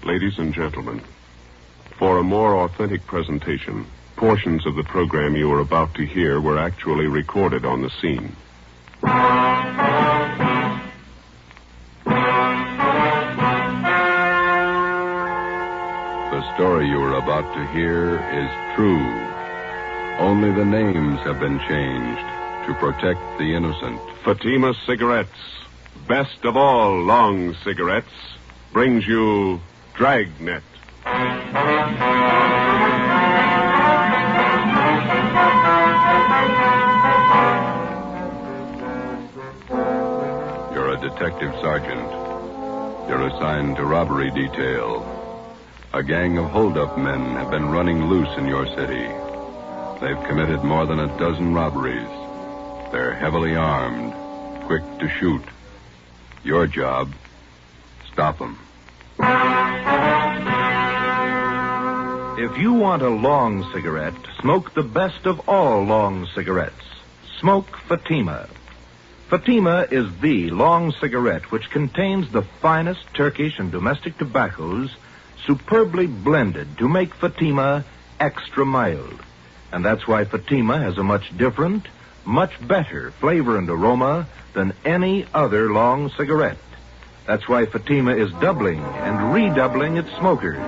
Ladies and gentlemen, for a more authentic presentation, portions of the program you are about to hear were actually recorded on the scene. The story you are about to hear is true. Only the names have been changed to protect the innocent. Fatima Cigarettes, best of all long cigarettes, brings you Dragnet. You're a detective sergeant. You're assigned to robbery detail. A gang of hold-up men have been running loose in your city. They've committed more than a dozen robberies. They're heavily armed, quick to shoot. Your job, stop them. If you want a long cigarette, smoke the best of all long cigarettes. Smoke Fatima. Fatima is the long cigarette which contains the finest Turkish and domestic tobaccos superbly blended to make Fatima extra mild. And that's why Fatima has a much different, much better flavor and aroma than any other long cigarette. That's why Fatima is doubling and redoubling its smokers.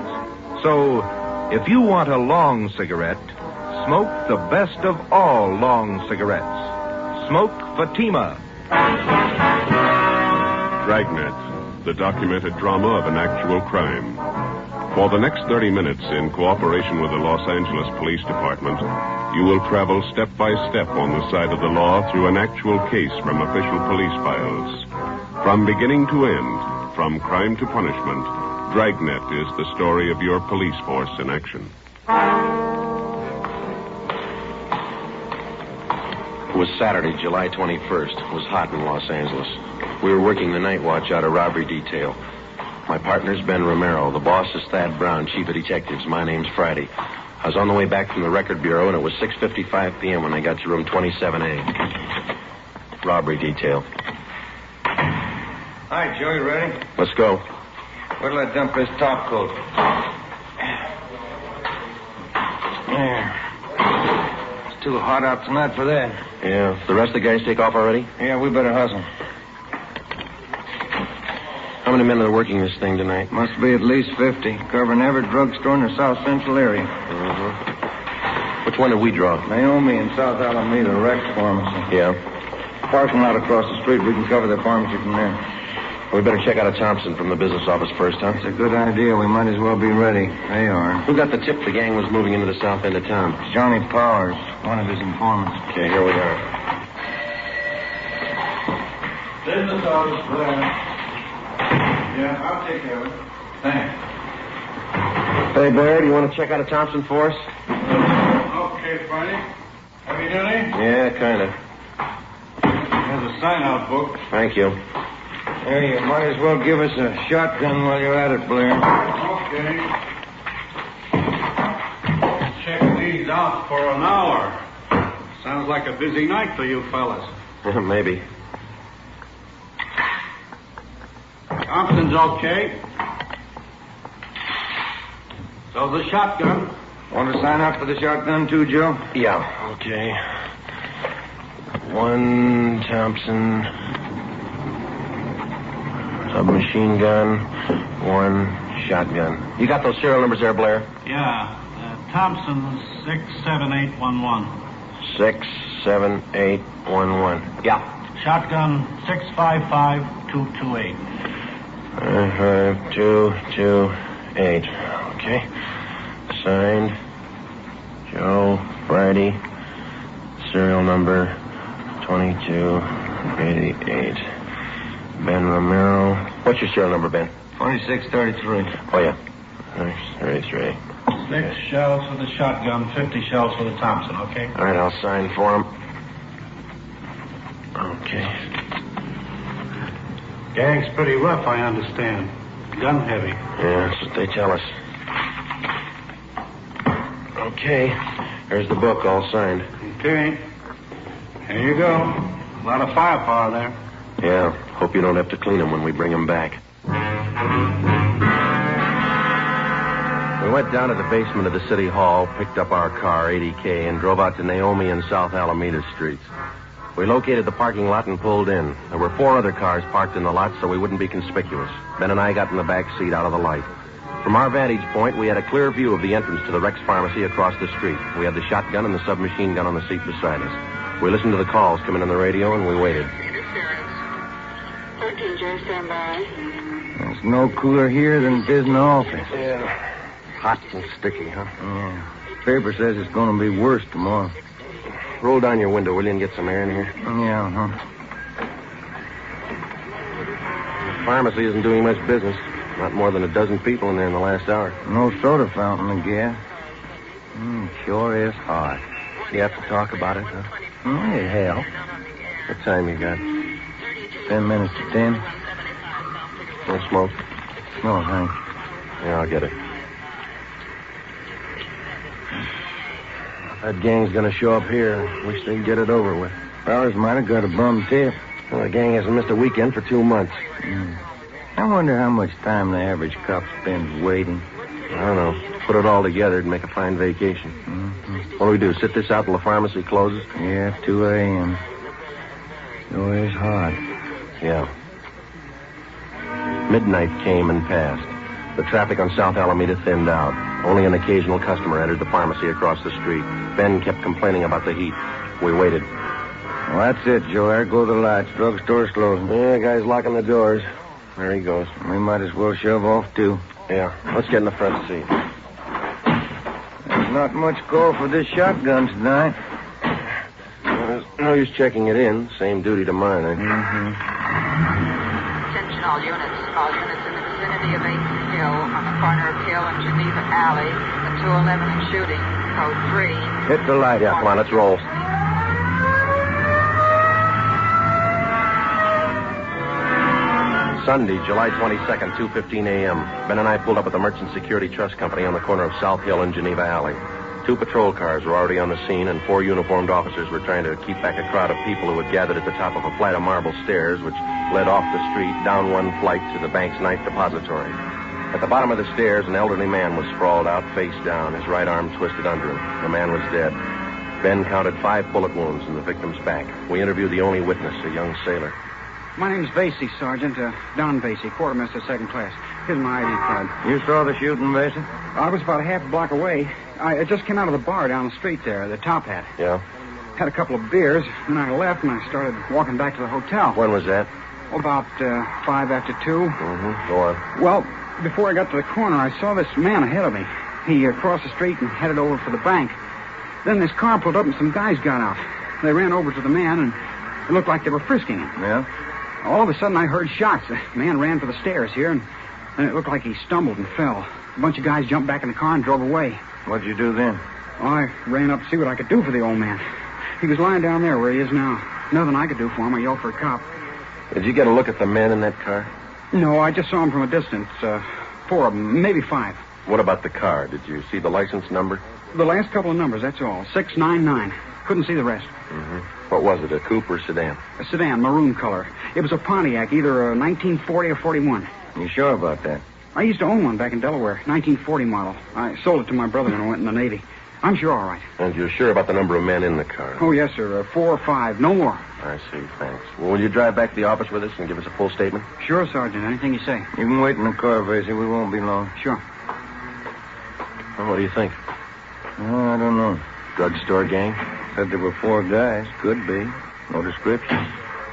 So, if you want a long cigarette, smoke the best of all long cigarettes. Smoke Fatima. Dragnet, the documented drama of an actual crime. For the next 30 minutes, in cooperation with the Los Angeles Police Department, you will travel step by step on the side of the law through an actual case from official police files. From beginning to end, from crime to punishment, Dragnet is the story of your police force in action. It was Saturday, July 21st. It was hot in Los Angeles. We were working the night watch out of robbery detail. My partner's Ben Romero. The boss is Thad Brown, chief of detectives. My name's Friday. I was on the way back from the record bureau, and it was 6:55 p.m. when I got to room 27A. Robbery detail. Hi, Joe, you ready? Let's go. Where'll I dump this top coat? There. It's too hot out tonight for that. Yeah. The rest of the guys take off already? Yeah, we better hustle. How many men are working this thing tonight? Must be at least 50, covering every drugstore in the South Central area. Uh-huh. Which one did we draw? Naomi in South Alameda, Rex Pharmacy. Yeah. Parking lot across the street. We can cover the pharmacy from there. We better check out a Thompson from the business office first, huh? It's a good idea. We might as well be ready. They are. Who got the tip the gang was moving into the south end of town? It's Johnny Powers, one of his informants. Okay, here we are. Business office, Blair. Yeah, I'll take care of it. Thanks. Hey, Blair, do you want to check out a Thompson for us? Okay, Friday. Heavy duty? Yeah, kind of. There's a sign-out book. Thank you. There, you might as well give us a shotgun while you're at it, Blair. Okay. Check these out for an hour. Sounds like a busy night for you fellas. Maybe. Thompson's okay. So the shotgun. Want to sign up for the shotgun, too, Joe? Yeah, okay. One Thompson submachine gun, one shotgun. You got those serial numbers there, Blair? Yeah. Thompson's 67811. 67811. Yeah. Shotgun 655228. 5228. Okay. Signed, Joe Friday. Serial number 2288. Ben Romero. What's your serial number, Ben? 2633. Oh, yeah. 33. 6 shells for the shotgun, 50 shells for the Thompson, okay? All right, I'll sign for him. Okay. Gang's pretty rough, I understand. Gun heavy. Yeah, that's what they tell us. Okay. Here's the book, all signed. Okay. Here you go. A lot of firepower there. Yeah. Hope you don't have to clean them when we bring them back. We went down to the basement of the city hall, picked up our car, 80K, and drove out to Naomi and South Alameda streets. We located the parking lot and pulled in. There were 4 other cars parked in the lot so we wouldn't be conspicuous. Ben and I got in the back seat out of the light. From our vantage point, we had a clear view of the entrance to the Rex Pharmacy across the street. We had the shotgun and the submachine gun on the seat beside us. We listened to the calls coming on the radio, and we waited. Interference. 13J, stand by. There's no cooler here than it is in the office. Yeah. Hot and sticky, huh? Yeah. Paper says it's going to be worse tomorrow. Roll down your window, will you, and get some air in here? Yeah, huh? The pharmacy isn't doing much business. Not more than a dozen people in there in the last hour. No soda fountain, I guess. Sure is hot. You have to talk about it, huh? It helps. What time you got? 10 minutes to 10. No smoke? No, thanks. Yeah, I'll get it. That gang's gonna show up here. Wish they'd get it over with. Fellas might have got a bum tip. Well, the gang hasn't missed a weekend for 2 months. I wonder how much time the average cop spends waiting. I don't know. Put it all together and make a fine vacation. What do we do, sit this out till the pharmacy closes? Yeah, 2 a.m. Sure is hot. Yeah. Midnight came and passed. The traffic on South Alameda thinned out. Only an occasional customer entered the pharmacy across the street. Ben kept complaining about the heat. We waited. Well, that's it, Joe. There go the lights. Drugstore's closing. Yeah, guy's locking the doors. There he goes. We might as well shove off, too. Yeah, let's get in the front seat. There's not much call for this shotgun tonight. Well, there's no use checking it in. Same duty to mine, eh? Attention all units. All units in the vicinity of 8th Hill, on the corner of Hill and Geneva Alley, the 211 and shooting. Code 3. Hit the light. Yeah, come on, let's roll. Sunday, July 22nd, 2:15 a.m. Ben and I pulled up at the Merchant Security Trust Company on the corner of South Hill and Geneva Alley. 2 patrol cars were already on the scene, and 4 uniformed officers were trying to keep back a crowd of people who had gathered at the top of a flight of marble stairs which led off the street, down one flight to the bank's ninth depository. At the bottom of the stairs, an elderly man was sprawled out, face down, his right arm twisted under him. The man was dead. Ben counted 5 bullet wounds in the victim's back. We interviewed the only witness, a young sailor. My name's Vasey, Sergeant. Don Vasey, quartermaster, 2nd class. Here's my ID card. You saw the shooting, Vasey? I was about a half a block away. I just came out of the bar down the street there, the Top Hat. Yeah? Had a couple of beers, then I left and I started walking back to the hotel. When was that? About 5 after 2. Mm-hmm. Go on. Well, before I got to the corner, I saw this man ahead of me. He crossed the street and headed over for the bank. Then this car pulled up and some guys got out. They ran over to the man and it looked like they were frisking him. Yeah? All of a sudden, I heard shots. The man ran for the stairs here, and it looked like he stumbled and fell. A bunch of guys jumped back in the car and drove away. What'd you do then? Well, I ran up to see what I could do for the old man. He was lying down there where he is now. Nothing I could do for him. I yelled for a cop. Did you get a look at the men in that car? No, I just saw him from a distance. 4 of them, maybe 5. What about the car? Did you see the license number? The last couple of numbers, that's all. 699. Couldn't see the rest. Mm-hmm. What was it, a coupe or sedan? A sedan, maroon color. It was a Pontiac, either a 1940 or 41. You sure about that? I used to own one back in Delaware, 1940 model. I sold it to my brother when I went in the Navy. I'm sure all right. And you're sure about the number of men in the car? Oh, yes, sir. 4 or 5, no more. I see, thanks. Well, will you drive back to the office with us and give us a full statement? Sure, Sergeant. Anything you say. You can wait in the car, Vasey. We won't be long. Sure. Well, what do you think? I don't know. Drugstore gang? Said there were 4 guys. Could be. No description.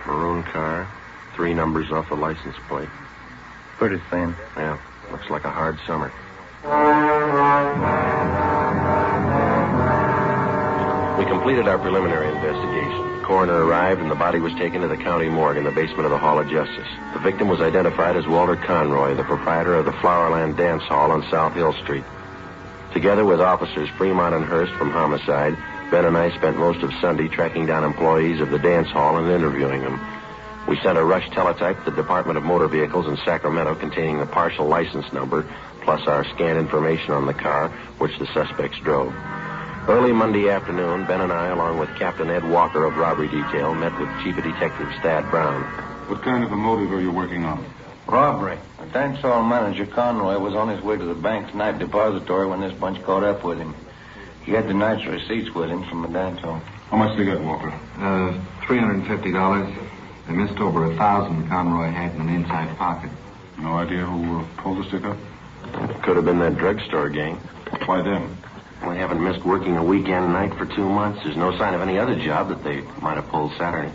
Maroon car. 3 numbers off the license plate. Pretty thin. Yeah, looks like a hard summer. We completed our preliminary investigation. The coroner arrived and the body was taken to the county morgue in the basement of the Hall of Justice. The victim was identified as Walter Conroy, the proprietor of the Flowerland Dance Hall on South Hill Street. Together with officers Fremont and Hurst from homicide, Ben and I spent most of Sunday tracking down employees of the dance hall and interviewing them. We sent a rush teletype to the Department of Motor Vehicles in Sacramento containing the partial license number, plus our scanned information on the car, which the suspects drove. Early Monday afternoon, Ben and I, along with Captain Ed Walker of Robbery Detail, met with Chief of Detectives Thad Brown. What kind of a motive are you working on? Robbery. The dance hall manager, Conroy, was on his way to the bank's night depository when this bunch caught up with him. He had the night's receipts with him from the dance hall. How much they got, Walker? $350. They missed over 1,000 Conroy had in an inside pocket. No idea who pulled the stick up? It could have been that drugstore gang. Why them? We haven't missed working a weekend night for 2 months. There's no sign of any other job that they might have pulled Saturday.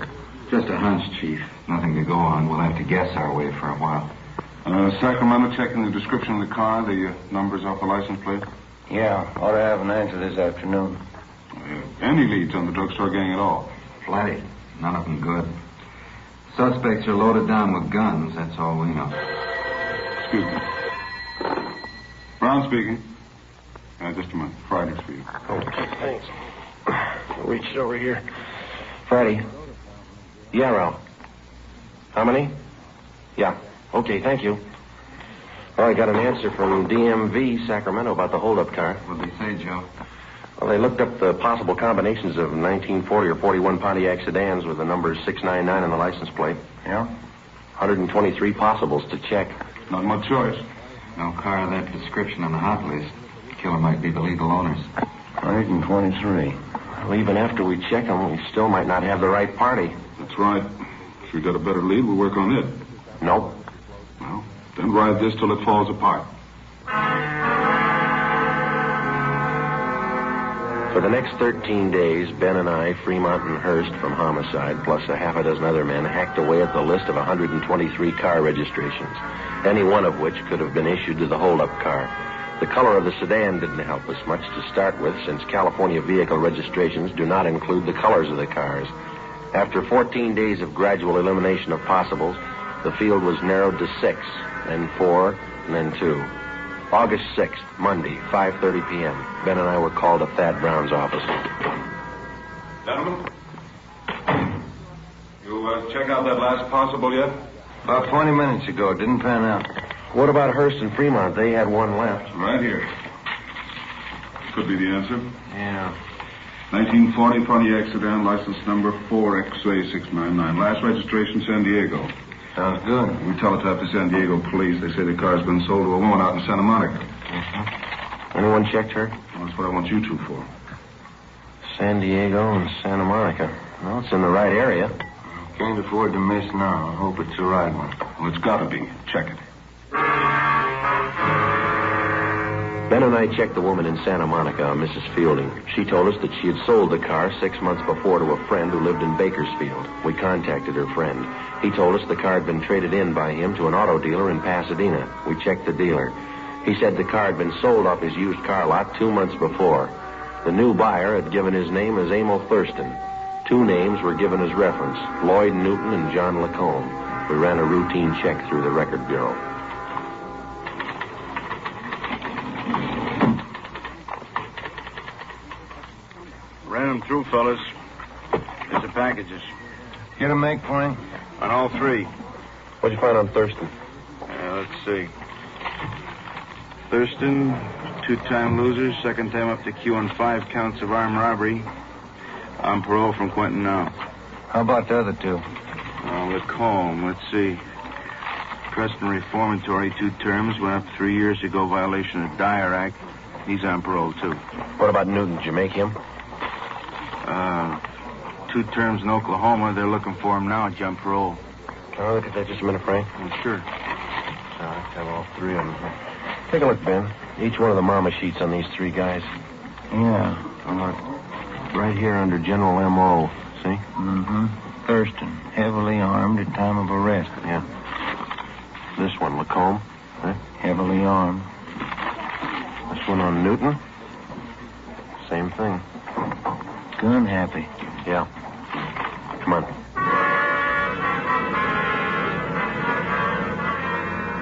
Just a hunch, Chief. Nothing to go on. We'll have to guess our way for a while. Sacramento checking the description of the car, the numbers off the license plate? Yeah, ought to have an answer this afternoon. Any leads on the drugstore gang at all? Plenty. None of them good. Suspects are loaded down with guns. That's all we know. Excuse me. Brown speaking. Just a minute. Friday's for you. Okay, thanks. Reach it over here. Friday. Yeah, Ralph. How many? Yeah. Okay, thank you. Well, I got an answer from DMV, Sacramento, about the holdup car. What'd they say, Joe? Well, they looked up the possible combinations of 1940 or 41 Pontiac sedans with the numbers 699 on the license plate. Yeah? 123 possibles to check. Not much choice. No car of that description on the hot list. Killer might be the legal owners. 123. Well, even after we check them, we still might not have the right party. That's right. If we got a better lead, we'll work on it. Nope. Well, then ride this till it falls apart. For the next 13 days, Ben and I, Fremont and Hurst from homicide, plus a half a dozen other men, hacked away at the list of 123 car registrations, any one of which could have been issued to the holdup car. The color of the sedan didn't help us much to start with, since California vehicle registrations do not include the colors of the cars. After 14 days of gradual elimination of possibles, the field was narrowed to 6, then 4, and then 2. August 6th, Monday, 5:30 p.m. Ben and I were called to Thad Brown's office. Gentlemen, you check out that last possible yet? About 20 minutes ago. Didn't pan out. What about Hurst and Fremont? They had one left. Right here. Could be the answer. Yeah. 1940 Pontiac sedan, license number 4XA699. Last registration, San Diego. Sounds good. We teletyped to San Diego police. They say the car's been sold to a woman out in Santa Monica. Mm-hmm. Anyone checked her? Well, that's what I want you two for. San Diego and Santa Monica. Well, it's in the right area. Can't afford to miss now. I hope it's the right one. Well, it's got to be. Check it. Ben and I checked the woman in Santa Monica, Mrs. Fielding. She told us that she had sold the car 6 months before to a friend who lived in Bakersfield. We contacted her friend. He told us the car had been traded in by him to an auto dealer in Pasadena. We checked the dealer. He said the car had been sold off his used car lot 2 months before. The new buyer had given his name as Emil Thurston. 2 names were given as reference, Lloyd Newton and John Lacombe. We ran a routine check through the record bureau. Ran them through, fellas. Here's the packages. Get a make for him? On all 3. What'd you find on Thurston? Let's see. Thurston, 2-time loser, second time up to Q on 5 counts of armed robbery. On parole from Quentin now. How about the other 2? Lacombe, let's see. Preston Reformatory, 2 terms, went up 3 years ago, violation of Dyer Act. He's on parole, too. What about Newton? Did you make him? 2 terms in Oklahoma. They're looking for him now, jump parole. Can I look at that just a minute, Frank? Sure. I have all 3 of them. Take a look, Ben. Each one of the mama sheets on these 3 guys. Yeah. Right here under General M.O., see? Mm-hmm. Thurston, heavily armed at time of arrest. Yeah. This one, Lacombe, right? Heavily armed. This one on Newton? Same thing. Gun happy. Yeah. Come on.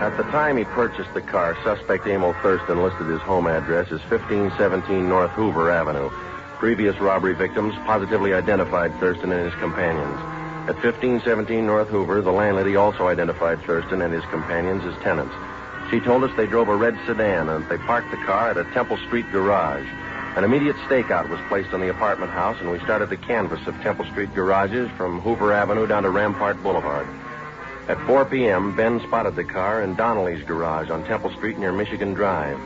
At the time he purchased the car, suspect Emil Thurston listed his home address as 1517 North Hoover Avenue. Previous robbery victims positively identified Thurston and his companions. At 1517 North Hoover, the landlady also identified Thurston and his companions as tenants. She told us they drove a red sedan and they parked the car at a Temple Street garage. An immediate stakeout was placed on the apartment house, and we started the canvass of Temple Street garages from Hoover Avenue down to Rampart Boulevard. At 4 p.m., Ben spotted the car in Donnelly's garage on Temple Street near Michigan Drive.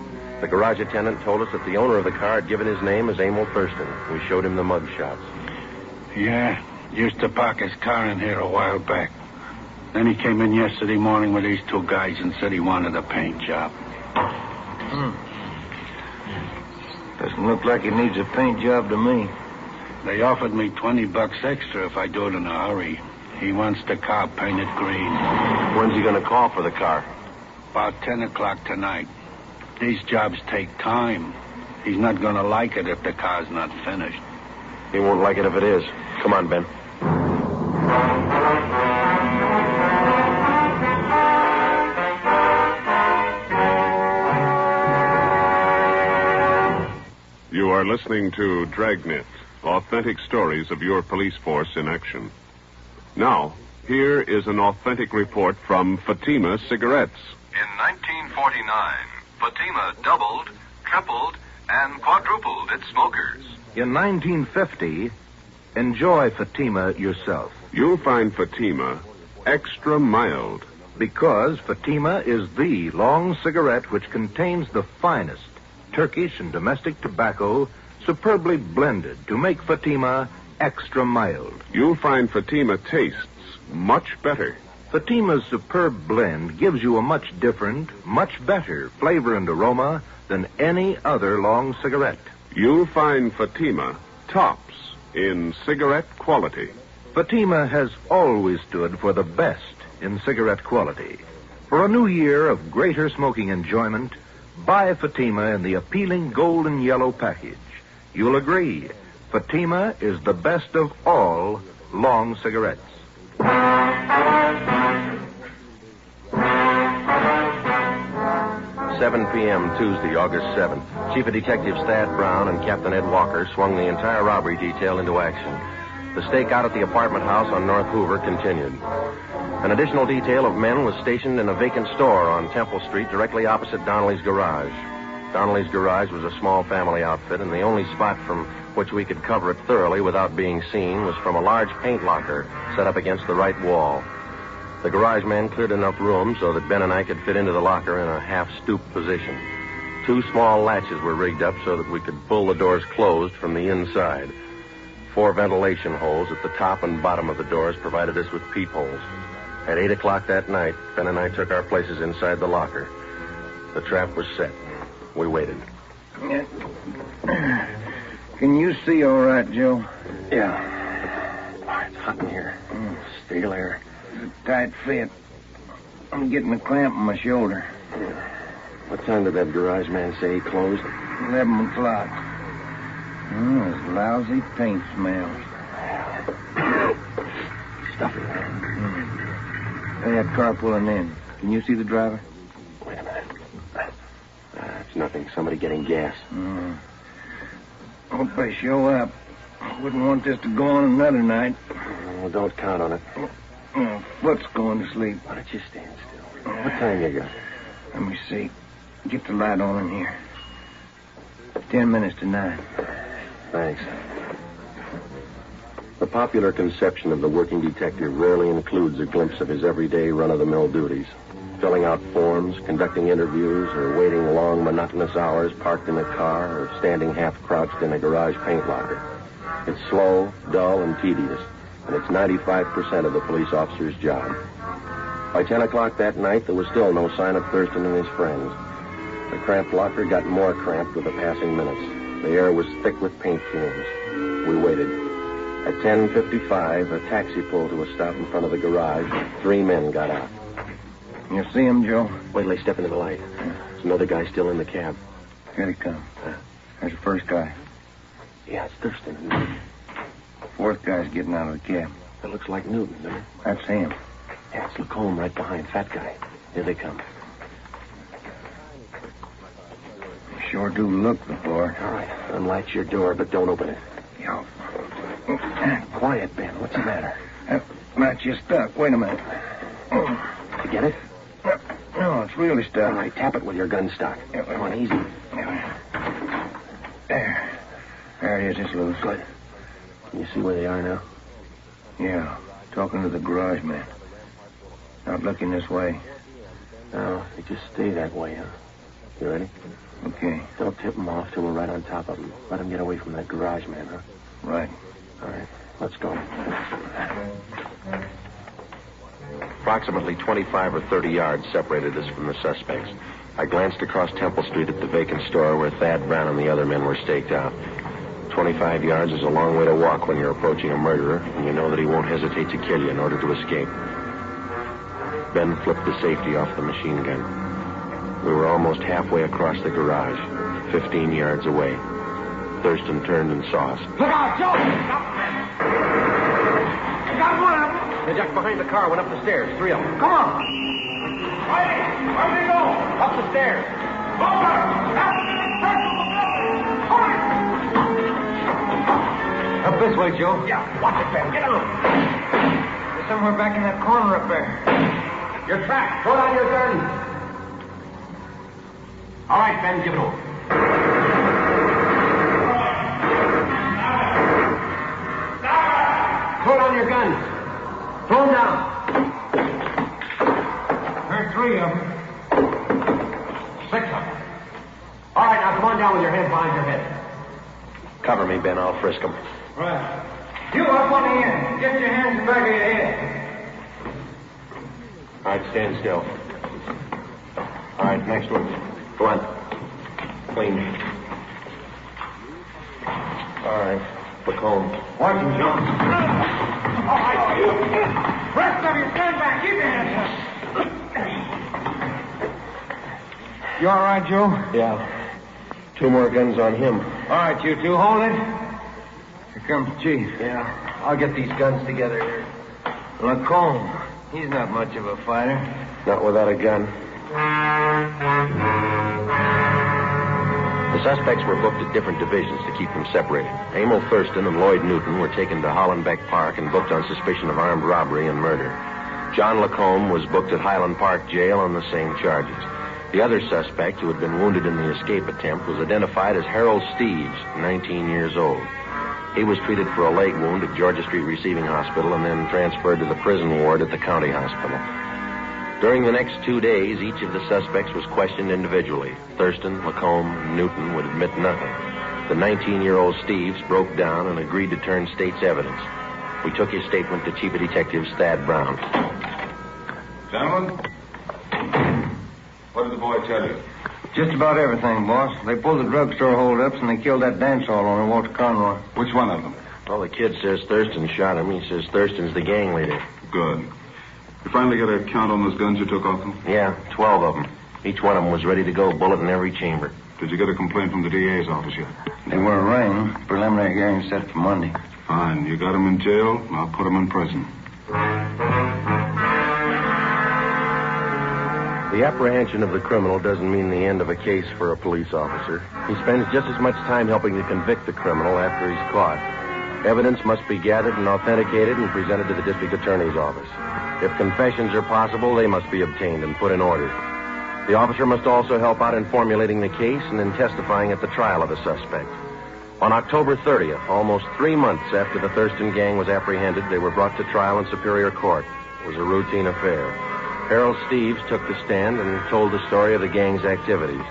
The garage attendant told us that the owner of the car had given his name as Emil Thurston. We showed him the mug shots. Yeah, used to park his car in here a while back. Then he came in yesterday morning with these two guys and said he wanted a paint job. Doesn't look like he needs a paint job to me. They offered me $20 extra if I do it in a hurry. He wants the car painted green. When's he going to call for the car? About 10 o'clock tonight. These jobs take time. He's not going to like it if the car's not finished. He won't like it if it is. Come on, Ben. You are listening to Dragnet, authentic stories of your police force in action. Now, here is an authentic report from Fatima Cigarettes. In 1949, Fatima doubled, tripled, and quadrupled its smokers. In 1950, enjoy Fatima yourself. You'll find Fatima extra mild. Because Fatima is the long cigarette which contains the finest Turkish and domestic tobacco superbly blended to make Fatima extra mild. You'll find Fatima tastes much better. Fatima's superb blend gives you a much different, much better flavor and aroma than any other long cigarette. You'll find Fatima tops in cigarette quality. Fatima has always stood for the best in cigarette quality. For a new year of greater smoking enjoyment, buy Fatima in the appealing golden yellow package. You'll agree, Fatima is the best of all long cigarettes. 7 p.m. Tuesday, August 7th. Chief of Detectives Thad Brown and Captain Ed Walker swung the entire robbery detail into action. The stakeout at the apartment house on North Hoover continued. An additional detail of men was stationed in a vacant store on Temple Street directly opposite Donnelly's garage. Donnelly's garage was a small family outfit, and the only spot from which we could cover it thoroughly without being seen was from a large paint locker set up against the right wall. The garage man cleared enough room so that Ben and I could fit into the locker in a half-stooped position. 2 small latches were rigged up so that we could pull the doors closed from the inside. 4 ventilation holes at the top and bottom of the doors provided us with peepholes. At 8 o'clock that night, Ben and I took our places inside the locker. The trap was set. We waited. Can you see all right, Joe? Yeah. It's hot in here. Stale air. It's a tight fit. I'm getting a clamp in my shoulder. What time did that garage man say he closed? 11 o'clock. There's lousy paint smells. Stuffy. Hey, that car pulling in. Can you see the driver? Wait a minute. It's nothing. Somebody getting gas. Hope they show up. I wouldn't want this to go on another night. Well, don't count on it. Foot's going to sleep. Why don't you stand still? What time you got? Let me see. Get the light on in here. 10 minutes to 9. Thanks. The popular conception of the working detective rarely includes a glimpse of his everyday run-of-the-mill duties. Filling out forms, conducting interviews, or waiting long, monotonous hours parked in a car or standing half-crouched in a garage paint locker. It's slow, dull, and tedious, and it's 95% of the police officer's job. By 10 o'clock that night, there was still no sign of Thurston and his friends. The cramped locker got more cramped with the passing minutes. The air was thick with paint fumes. We waited. At 10:55, a taxi pulled to a stop in front of the garage. 3 men got out. You see him, Joe? Wait till they step into the light. There's another guy still in the cab. Here they come. There's the first guy. Yeah, it's Thurston. 4th guy's getting out of the cab. That looks like Newton, doesn't it? That's him. Yeah, it's Lacombe right behind. Fat guy. Here they come. Sure do look the floor. All right. Unlatch your door, but don't open it. Yeah. Quiet, Ben. What's the matter? Latch is stuck. Wait a minute. You get it? No, it's really stuck. All right, tap it with your gun stock. Come on, easy. There. There it is. It's loose. Good. Can you see where they are now? Yeah. Talking to the garage man. Not looking this way. No, they just stay that way, huh? You ready? Okay. Don't tip them off till we're right on top of them. Let them get away from that garage man, huh? Right. All right, let's go. Approximately 25 or 30 yards separated us from the suspects. I glanced across Temple Street at the vacant store where Thad Brown and the other men were staked out. 25 yards is a long way to walk when you're approaching a murderer, and you know that he won't hesitate to kill you in order to escape. Ben flipped the safety off the machine gun. We were almost halfway across the garage, 15 yards away. Thurston turned and saw us. Look out, Joe! Stop! I got one of them. Hey, Jack, behind the car, went up the stairs. 3 of them. Come on. Whitey, where do they go? Up the stairs. Over! Up this way, Joe. Yeah, watch it, Ben. Get on. They're somewhere back in that corner up there. You're trapped. Throw down your gun. All right, Ben, give it over. Throw down your guns. Throw them down. There's 3 of them. 6 of them. All right, now come on down with your hands behind your head. Cover me, Ben. I'll frisk them. Right. You up on the end. Get your hands in the back of your head. All right, stand still. All right, next one. Go on. Clean. All right, look home. Watch him, Joe. All right, you. Rest of you, stand back. Keep your hands up. You all right, Joe? Yeah. 2 more guns on him. All right, you two, hold it. Here comes the chief. Yeah, I'll get these guns together here. Lacombe. He's not much of a fighter. Not without a gun. The suspects were booked at different divisions to keep them separated. Emil Thurston and Lloyd Newton were taken to Hollenbeck Park and booked on suspicion of armed robbery and murder. John Lacombe was booked at Highland Park Jail on the same charges. The other suspect, who had been wounded in the escape attempt, was identified as Harold Steves, 19 years old. He was treated for a leg wound at Georgia Street Receiving Hospital and then transferred to the prison ward at the county hospital. During the next 2 days, each of the suspects was questioned individually. Thurston, Lacombe, and Newton would admit nothing. The 19-year-old Steves broke down and agreed to turn state's evidence. We took his statement to Chief of Detectives Thad Brown. Gentlemen, what did the boy tell you? Just about everything, boss. They pulled the drugstore holdups and they killed that dance hall owner, Walter Conroy. Which one of them? Well, the kid says Thurston shot him. He says Thurston's the gang leader. Good. You finally got a count on those guns you took off them? Yeah, 12 of them. Each one of them was ready to go, bullet in every chamber. Did you get a complaint from the DA's office yet? They were arraigned. Preliminary hearing set for Monday. Fine. You got them in jail, and I'll put them in prison. The apprehension of the criminal doesn't mean the end of a case for a police officer. He spends just as much time helping to convict the criminal after he's caught. Evidence must be gathered and authenticated and presented to the district attorney's office. If confessions are possible, they must be obtained and put in order. The officer must also help out in formulating the case and in testifying at the trial of the suspect. On October 30th, almost 3 months after the Thurston gang was apprehended, they were brought to trial in Superior Court. It was a routine affair. Harold Steves took the stand and told the story of the gang's activities.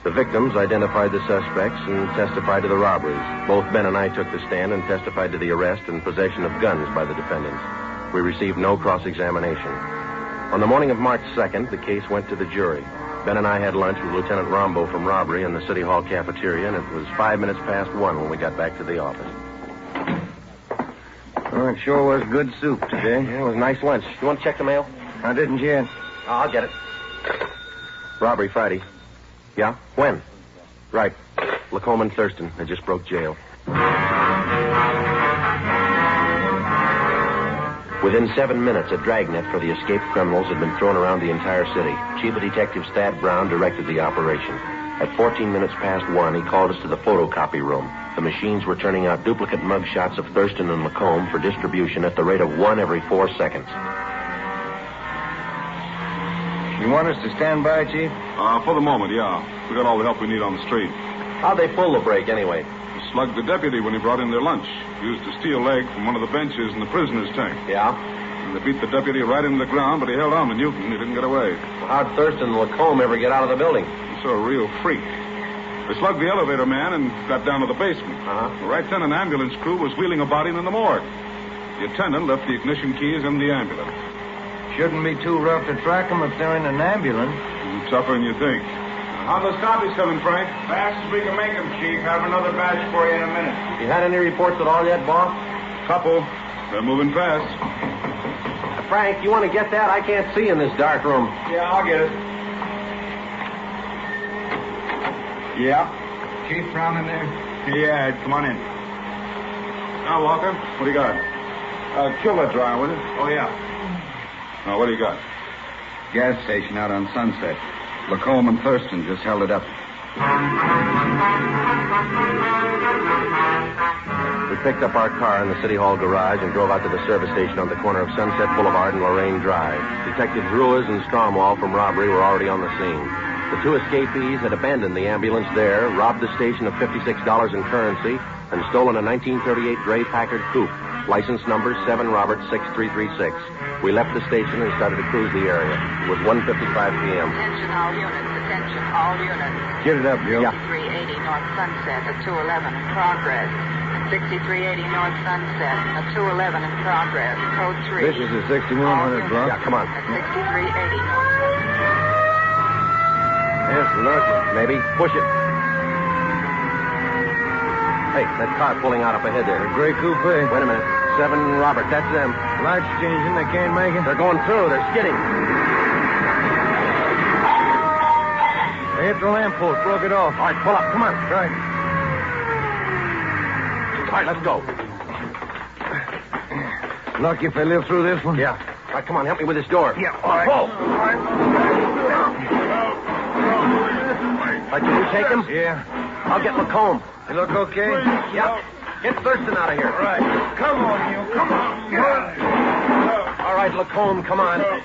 The victims identified the suspects and testified to the robberies. Both Ben and I took the stand and testified to the arrest and possession of guns by the defendants. We received no cross-examination. On the morning of March 2nd, the case went to the jury. Ben and I had lunch with Lieutenant Rombo from robbery in the City Hall cafeteria, and it was 5 minutes past 1 when we got back to the office. Oh, it sure was good soup today. Yeah, it was a nice lunch. You want to check the mail? I didn't yet. Oh, I'll get it. Robbery Friday. Yeah? When? Right. Lacombe and Thurston. They just broke jail. Within 7 minutes, a dragnet for the escaped criminals had been thrown around the entire city. Chief of Detectives Thad Brown directed the operation. At 14 minutes past 1, he called us to the photocopy room. The machines were turning out duplicate mugshots of Thurston and Lacombe for distribution at the rate of 1 every 4 seconds. You want us to stand by, Chief? For the moment, yeah. We got all the help we need on the street. How'd they pull the break, anyway? Slugged the deputy when he brought in their lunch. Used a steel leg from one of the benches in the prisoner's tank. Yeah? They beat the deputy right into the ground, but he held on to Newton. He didn't get away. How'd Thurston and Lacombe ever get out of the building? He's a real freak. They slugged the elevator man and got down to the basement. The right then, an ambulance crew was wheeling a body into the morgue. The attendant left the ignition keys in the ambulance. Shouldn't be too rough to track them if they're in an ambulance. Tougher than you think. How those copies coming, Frank? Fast as we can make them, Chief. Have another batch for you in a minute. You had any reports at all yet, boss? Couple. They're moving fast. Frank, you want to get that? I can't see in this dark room. Yeah, I'll get it. Yeah. Chief Brown in there? Yeah, come on in. Now, Walker, what do you got? Kill that dryer, will you? Oh, yeah. Now, what do you got? Gas station out on Sunset. Lacombe and Thurston just held it up. We picked up our car in the City Hall garage and drove out to the service station on the corner of Sunset Boulevard and Lorraine Drive. Detectives Ruiz and Stromwall from robbery were already on the scene. The two escapees had abandoned the ambulance there, robbed the station of $56 in currency, and stolen a 1938 gray Packard coupe, license number 7 Robert 6336. We left the station and started to cruise the area. It was 1:55 p.m. Attention all units, attention all units. Get it up, Joe. 6380 North Sunset at 211 in progress. 6380 North Sunset at 211 in progress. Code 3. This is the 6100 block. Yeah, come on. At 6380 North Sunset. Yes, look. Maybe. Push it. Hey, that car pulling out up ahead there. A gray coupe. Wait a minute. 7 Robert, that's them. Lights changing. They can't make it. They're going through. They're skidding. They hit the lamppost. Broke it off. All right, pull up. Come on. Right. All right, let's go. Lucky if they live through this one. Yeah. All right, come on. Help me with this door. Yeah, all right. Pull. All right, can you take him? Yeah. I'll get Lacombe. You look okay? Yeah. Get Thurston out of here. All right. Come on, you. Come on. All right, Lacombe, come on. I'll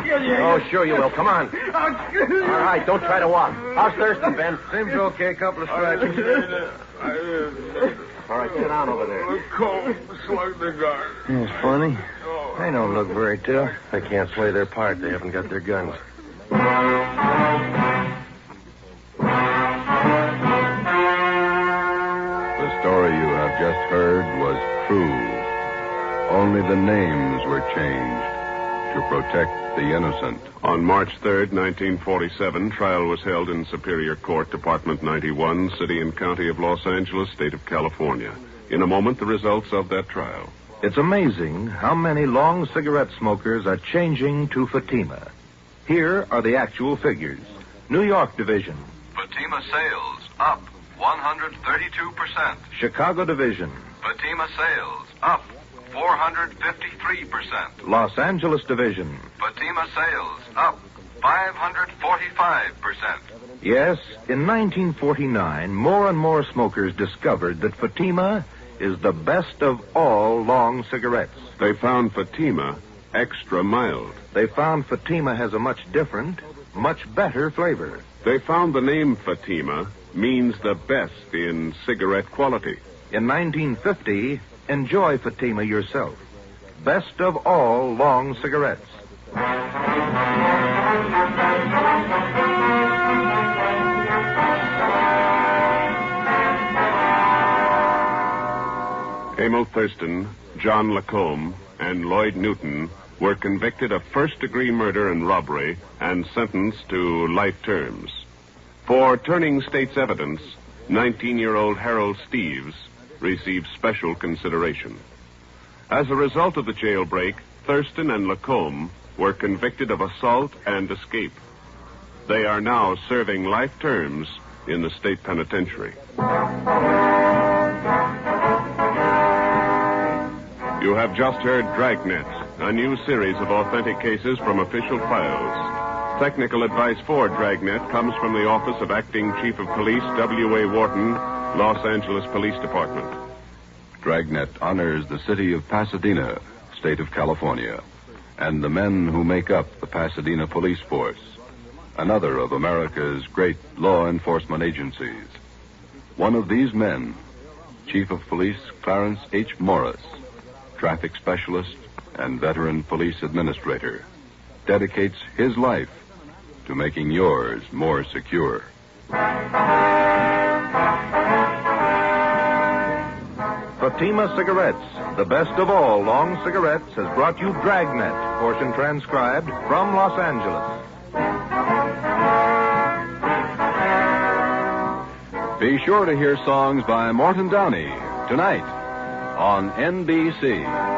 kill you. Oh, sure you will. Come on. I'll kill you. All right, don't try to walk. How's Thurston, Ben? Seems okay. Couple of scratches. All right, sit down over there. Lacombe slugged the guard. It's funny. They don't look very tough. They can't play their part. They haven't got their guns. The story you have just heard was true. Only the names were changed to protect the innocent. On March 3rd, 1947, trial was held in Superior Court, Department 91, City and County of Los Angeles, State of California. In a moment, the results of that trial. It's amazing how many long cigarette smokers are changing to Fatima. Here are the actual figures. New York Division. Fatima sales up 132%. Chicago Division. Fatima sales up 453%. Los Angeles Division. Fatima sales up 545%. Yes, in 1949, more and more smokers discovered that Fatima is the best of all long cigarettes. They found Fatima extra mild. They found Fatima has a much different, much better flavor. They found the name Fatima means the best in cigarette quality. In 1950, enjoy Fatima yourself. Best of all long cigarettes. Emil Thurston, John Lacombe, and Lloyd Newton were convicted of first-degree murder and robbery and sentenced to life terms. For turning state's evidence, 19-year-old Harold Steves received special consideration. As a result of the jailbreak, Thurston and Lacombe were convicted of assault and escape. They are now serving life terms in the state penitentiary. You have just heard Dragnet, a new series of authentic cases from official files. Technical advice for Dragnet comes from the Office of Acting Chief of Police W.A. Wharton, Los Angeles Police Department. Dragnet honors the city of Pasadena, state of California, and the men who make up the Pasadena Police Force, another of America's great law enforcement agencies. One of these men, Chief of Police Clarence H. Morris, traffic specialist, and veteran police administrator, dedicates his life to making yours more secure. Fatima Cigarettes, the best of all long cigarettes, has brought you Dragnet, portion transcribed from Los Angeles. Be sure to hear songs by Morton Downey tonight on NBC.